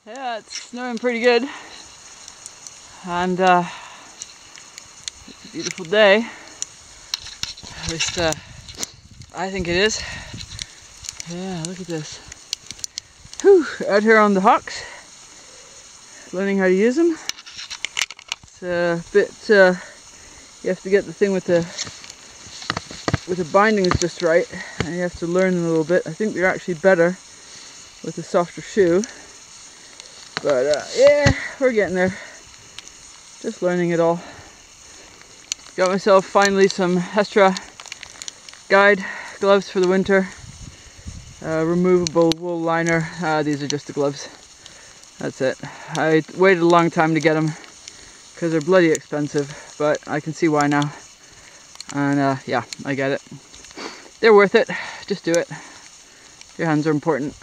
Yeah, it's snowing pretty good, and it's a beautiful day. At least I think it is. Yeah, look at this. Whew, out here on the hocks, learning how to use them. It's a bit, you have to get the thing with the bindings just right, and you have to learn them a little bit. I think they're actually better with a softer shoe. But yeah, we're getting there. Just learning it all. Got myself finally some extra guide gloves for the winter. Removable wool liner. These are just the gloves. That's it. I waited a long time to get them because they're bloody expensive, but I can see why now. And yeah, I get it. They're worth it. Just do it. Your hands are important.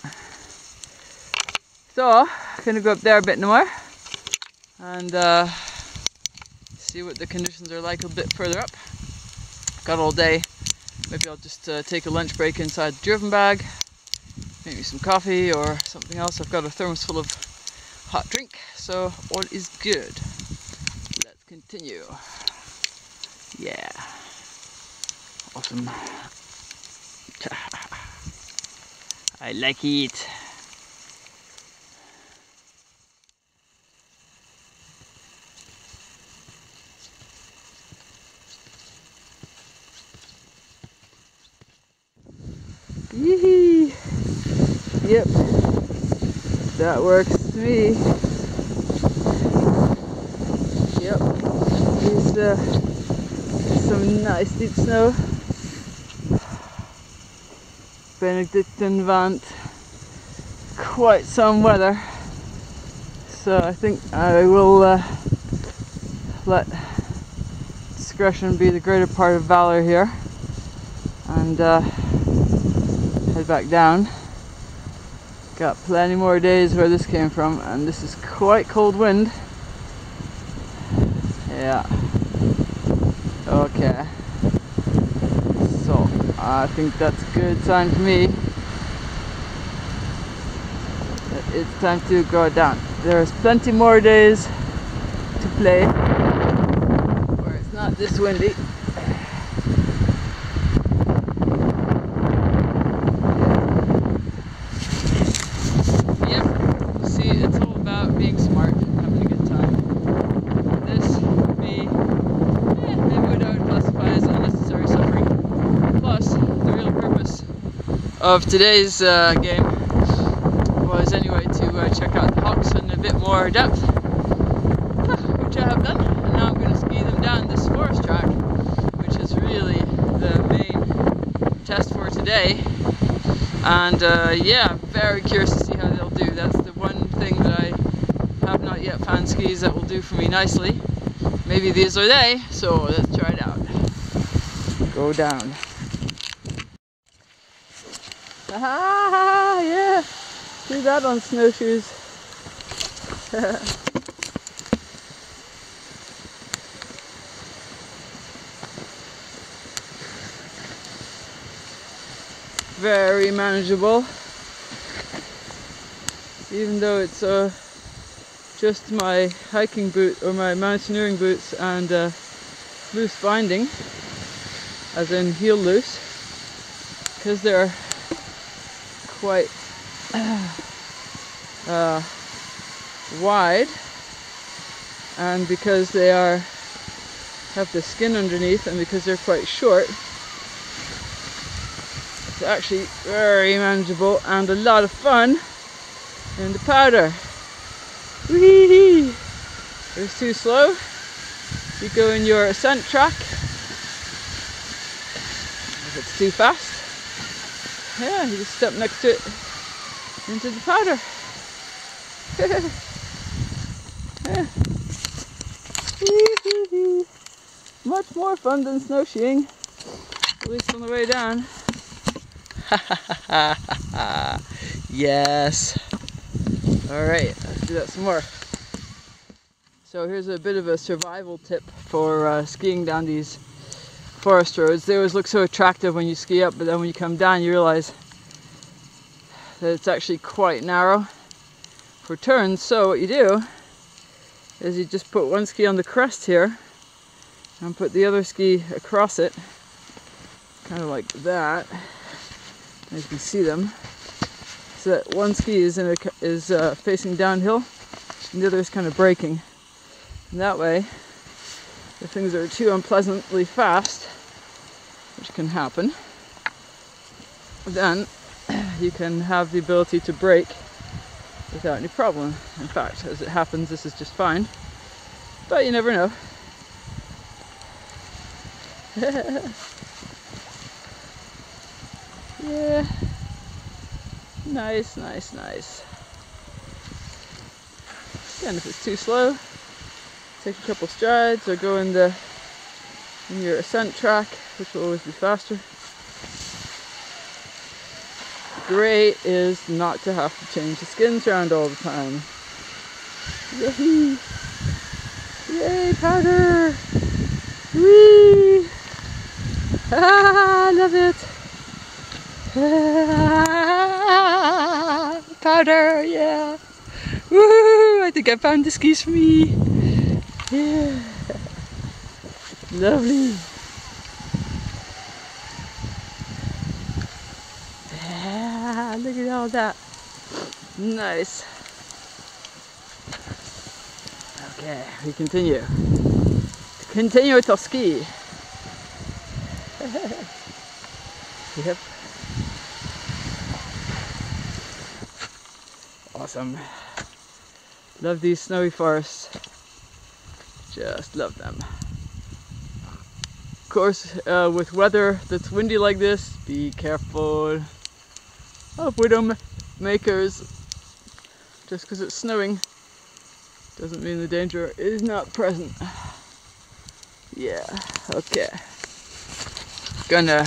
So, I'm gonna go up there a bit more and see what the conditions are like a bit further up. Got all day. Maybe I'll just take a lunch break inside the driven bag. Maybe some coffee or something else. I've got a thermos full of hot drink, so all is good. Let's continue. Yeah. Awesome. I like it. Yee-hee. Yep, that works to me. Yep, here's some nice deep snow. Benedictine Vant, quite some weather. So I think I will let discretion be the greater part of valor here, and head back down. Got plenty more days where this came from, and this is quite cold wind. Yeah. Okay. So I think that's a good sign for me that it's time to go down. There's plenty more days to play where it's not this windy. Of today's game was anyway to check out the hocks in a bit more depth, which I have done, and now I'm going to ski them down this forest track, which is really the main test for today. And yeah, I'm very curious to see how they'll do. That's the one thing that I have not yet found skis that will do for me nicely. Maybe these are they, so let's try it out. Go down. Ah, yeah, do that on snowshoes. Very manageable, even though it's just my hiking boot or my mountaineering boots and loose binding, as in heel loose, because they're quite wide, and because they have the skin underneath, and because they're quite short, it's actually very manageable and a lot of fun in the powder. Whee! If it's too slow, you go in your ascent track. If it's too fast, yeah, you just step next to it into the powder. Much more fun than snowshoeing, at least on the way down. Yes. Alright, let's do that some more. So here's a bit of a survival tip for skiing down these forest roads. They always look so attractive when you ski up, but then when you come down you realize that it's actually quite narrow. for turns. So what you do is you just put one ski on the crest here and put the other ski across it, kind of like that, as you can see them, so that one ski is facing downhill and the other is kind of braking. And that way, if things are too unpleasantly fast, which can happen, then you can have the ability to brake without any problem. In fact, as it happens, this is just fine, but you never know. Yeah, nice, nice, nice. Again, if it's too slow, take a couple strides or go in your ascent track, which will always be faster. Great is not to have to change the skins around all the time. Yay! Yay, powder! Whee! Ah, I love it! Ah, powder, yeah! Woo! I think I found the skis for me! Yeah! Lovely! Yeah, look at all that! Nice! Okay, we continue. Continue to ski! Yep. Awesome. Love these snowy forests. Just love them. Of course, with weather that's windy like this, be careful of widow makers. Just because it's snowing doesn't mean the danger is not present. Yeah, okay. Gonna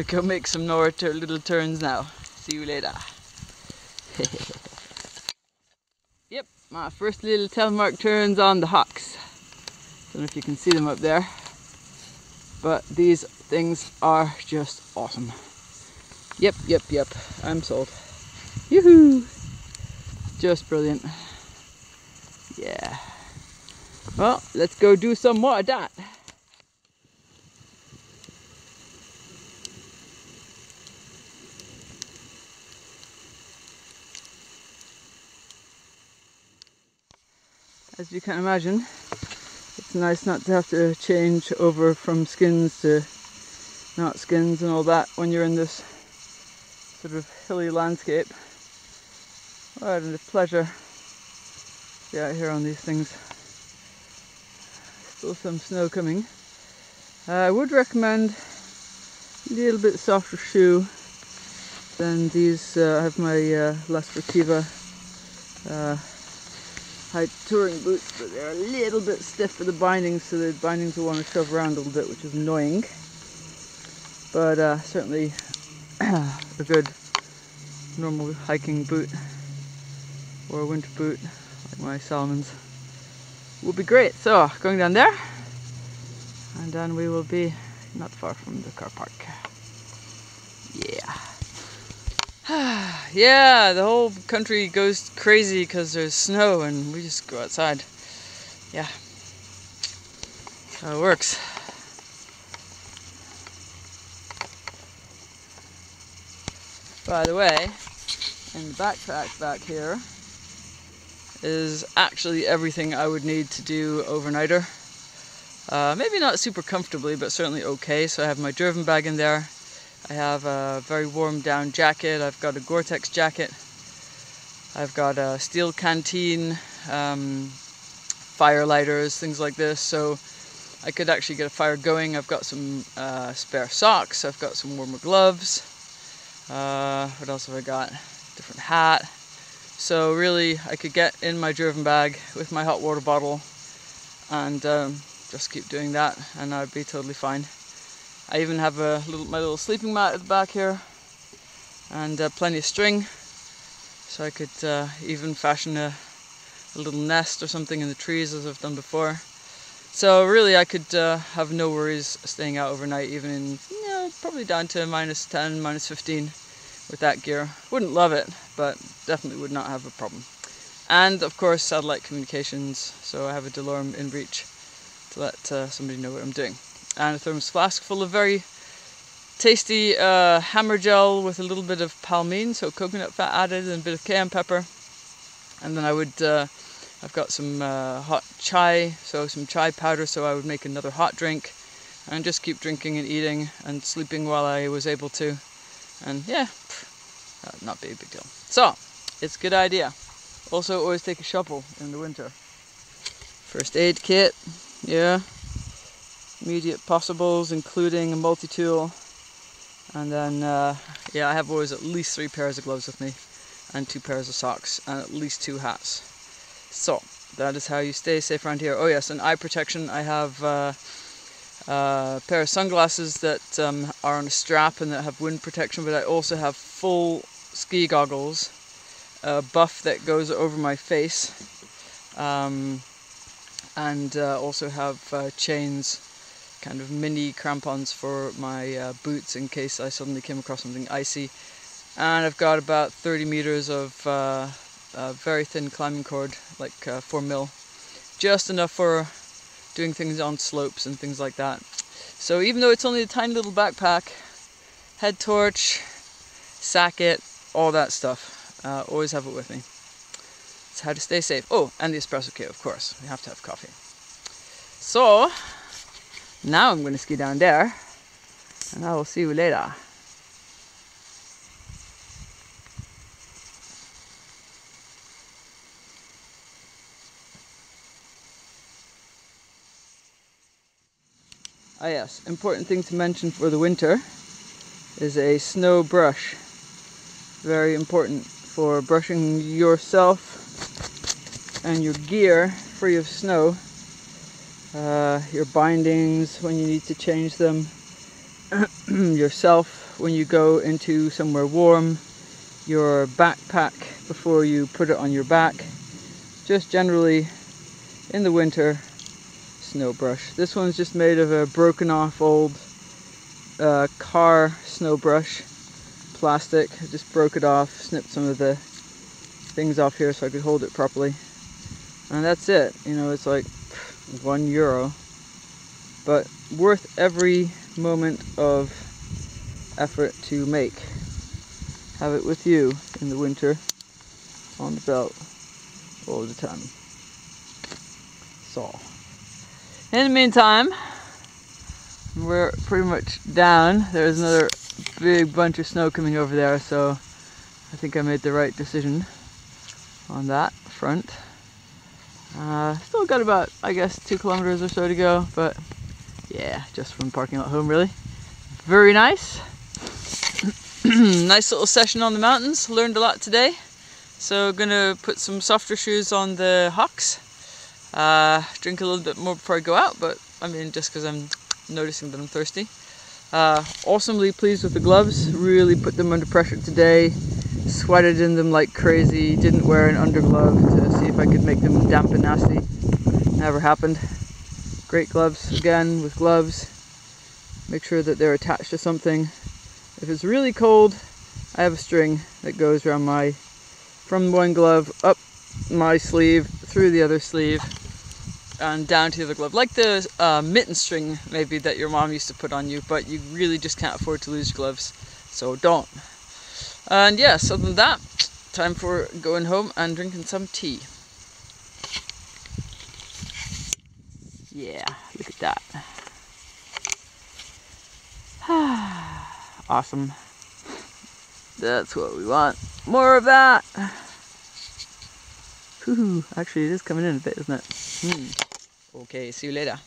go make some more little turns now. See you later. Yep, my first little telemark turns on the hocks. Don't know if you can see them up there, but these things are just awesome. Yep, yep, yep, I'm sold. Yoo-hoo! Just brilliant. Yeah. Well, let's go do some more of that. As you can imagine, it's nice not to have to change over from skins to not skins and all that when you're in this sort of hilly landscape. What a pleasure to be out here on these things. Still some snow coming. I would recommend a little bit softer shoe than these. I have my La Sportiva high touring boots, but they're a little bit stiff for the bindings, so the bindings will want to shove around a little bit, which is annoying. But certainly a good normal hiking boot or a winter boot like my Salomons will be great. So going down there, and then we will be not far from the car park. Yeah. Yeah, the whole country goes crazy because there's snow and we just go outside. Yeah, how it works. By the way, in the backpack back here is actually everything I would need to do overnighter. Maybe not super comfortably, but certainly okay. So I have my driven bag in there. I have a very warm down jacket. I've got a Gore-Tex jacket. I've got a steel canteen, fire lighters, things like this. So I could actually get a fire going. I've got some spare socks. I've got some warmer gloves. What else have I got? Different hat. So really, I could get in my driven bag with my hot water bottle and just keep doing that, and I'd be totally fine. I even have my little sleeping mat at the back here, and plenty of string, so I could even fashion a little nest or something in the trees as I've done before. So really I could have no worries staying out overnight, even in, probably down to -10, -15 with that gear. Wouldn't love it, but definitely would not have a problem. And of course satellite communications, so I have a DeLorme in reach to let somebody know what I'm doing. And a thermos flask full of very tasty hammer gel with a little bit of palmine, so coconut fat added, and a bit of cayenne pepper. And then I would, I've got some hot chai, so some chai powder, so I would make another hot drink and just keep drinking and eating and sleeping while I was able to. And yeah, not be a big deal. So, it's a good idea. Also, always take a shovel in the winter. First aid kit, yeah. Immediate possibles, including a multi-tool. And then, yeah, I have always at least 3 pairs of gloves with me, and 2 pairs of socks, and at least 2 hats. So, that is how you stay safe around here. Oh yes, and eye protection. I have a pair of sunglasses that are on a strap and that have wind protection, but I also have full ski goggles, a buff that goes over my face, and also have chains, kind of mini crampons for my boots in case I suddenly came across something icy. And I've got about 30 meters of very thin climbing cord, like 4mm, just enough for doing things on slopes and things like that. So even though it's only a tiny little backpack, head torch, sacket, all that stuff, always have it with me. It's how to stay safe. Oh, and the espresso kit, of course. We have to have coffee. So, now I'm going to ski down there, and I will see you later. Ah yes, important thing to mention for the winter is a snow brush. Very important for brushing yourself and your gear free of snow. Your bindings when you need to change them, yourself when you go into somewhere warm, your backpack before you put it on your back. Just generally in the winter, snow brush. This one's just made of a broken off old car snow brush, plastic. I just broke it off, snipped some of the things off here so I could hold it properly, and that's it. You know, it's like €1, but worth every moment of effort to make. Have it with you in the winter, on the belt, all the time. So, in the meantime, we're pretty much down. There's another big bunch of snow coming over there, so I think I made the right decision on that front. Still got about, I guess, 2 kilometers or so to go, but yeah, just from parking lot home, really. Very nice. Nice little session on the mountains. Learned a lot today. So gonna put some softer shoes on the HOKs. Drink a little bit more before I go out, but I mean, just because I'm noticing that I'm thirsty. Awesomely pleased with the gloves. Really put them under pressure today. Sweated in them like crazy. Didn't wear an underglove to see if I could make them damp and nasty. Never happened. Great gloves again with gloves. Make sure that they're attached to something. If it's really cold, I have a string that goes around from one glove up my sleeve, through the other sleeve, and down to the other glove. Like the mitten string maybe that your mom used to put on you, but you really just can't afford to lose your gloves, so don't. And yes, other than that, time for going home and drinking some tea. Yeah, look at that. Awesome. That's what we want. More of that. Whew, actually it is coming in a bit, isn't it? Okay, see you later.